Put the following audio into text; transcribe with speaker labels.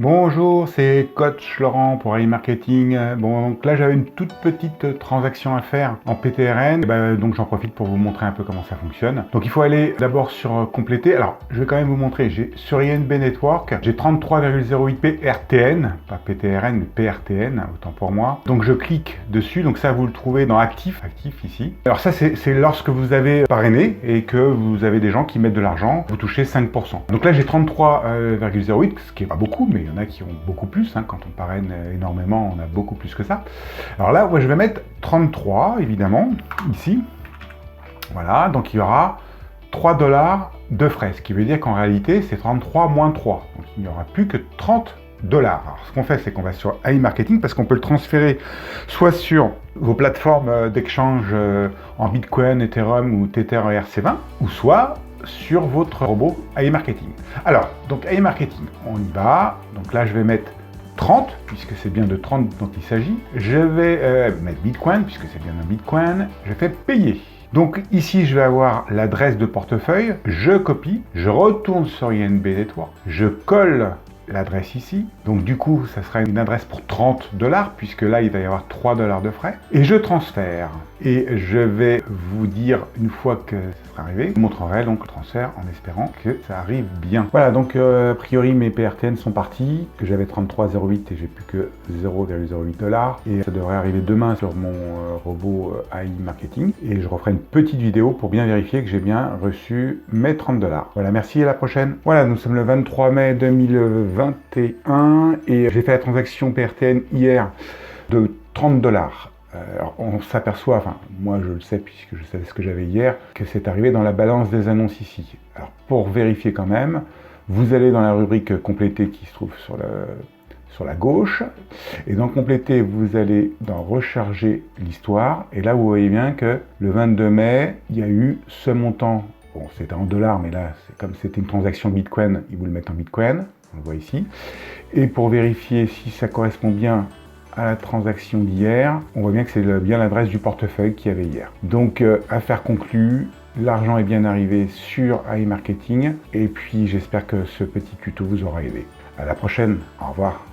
Speaker 1: Bonjour, c'est Coach Laurent pour AI Marketing. Bon, donc là j'avais une toute petite transaction à faire en PTRN, donc j'en profite pour vous montrer un peu comment ça fonctionne. Donc il faut aller d'abord sur compléter. Alors je vais quand même vous montrer, sur INB Network, j'ai 33,08 PRTN, pas PTRN mais PRTN, autant pour moi. Donc je clique dessus, donc ça vous le trouvez dans actif ici. Alors ça c'est lorsque vous avez parrainé et que vous avez des gens qui mettent de l'argent, vous touchez 5%. Donc là j'ai 33,08, ce qui est pas beaucoup, mais il y en a qui ont beaucoup plus, quand on parraine énormément, on a beaucoup plus que ça. Alors là, moi je vais mettre 33, évidemment, ici. Voilà, donc il y aura 3 $ de frais, ce qui veut dire qu'en réalité, c'est 33 moins 3. Donc il n'y aura plus que 30 $. Alors ce qu'on fait, c'est qu'on va sur AI Marketing, parce qu'on peut le transférer soit sur vos plateformes d'échange en Bitcoin, Ethereum ou Tether ERC20, ou soit sur votre robot AI Marketing. Alors, donc AI Marketing, on y va. Donc là, je vais mettre 30, puisque c'est bien de 30 dont il s'agit. Je vais mettre Bitcoin, puisque c'est bien un Bitcoin. Je fais payer. Donc ici, je vais avoir l'adresse de portefeuille. Je copie, je retourne sur INB Network, je colle l'adresse ici. Donc du coup, ça sera une adresse pour 30 $, puisque là, il va y avoir 3 $ de frais. Et je transfère. Et je vais vous dire, une fois que ça sera arrivé, je vous montrerai donc le transfert en espérant que ça arrive bien. Voilà, donc a priori, mes PRTN sont partis, que j'avais 33,08 et j'ai plus que 0,08 $. Et ça devrait arriver demain sur mon robot AI Marketing. Et je referai une petite vidéo pour bien vérifier que j'ai bien reçu mes 30 $. Voilà, merci et à la prochaine. Voilà, nous sommes le 23 mai 2021 et j'ai fait la transaction PRTN hier de 30 $. Alors on s'aperçoit, enfin moi je le sais puisque je savais ce que j'avais hier, que c'est arrivé dans la balance des annonces ici. Alors pour vérifier quand même, vous allez dans la rubrique compléter qui se trouve sur la gauche, et dans compléter vous allez dans recharger l'histoire, et là vous voyez bien que le 22 mai, il y a eu ce montant, bon c'était en dollars, mais là comme c'était une transaction Bitcoin, ils vous le mettent en Bitcoin, on le voit ici, et pour vérifier si ça correspond bien à la transaction d'hier, on voit bien que c'est bien l'adresse du portefeuille qu'il y avait hier. Donc affaire conclue, l'argent est bien arrivé sur AI Marketing et puis j'espère que ce petit tuto vous aura aidé. À la prochaine, au revoir.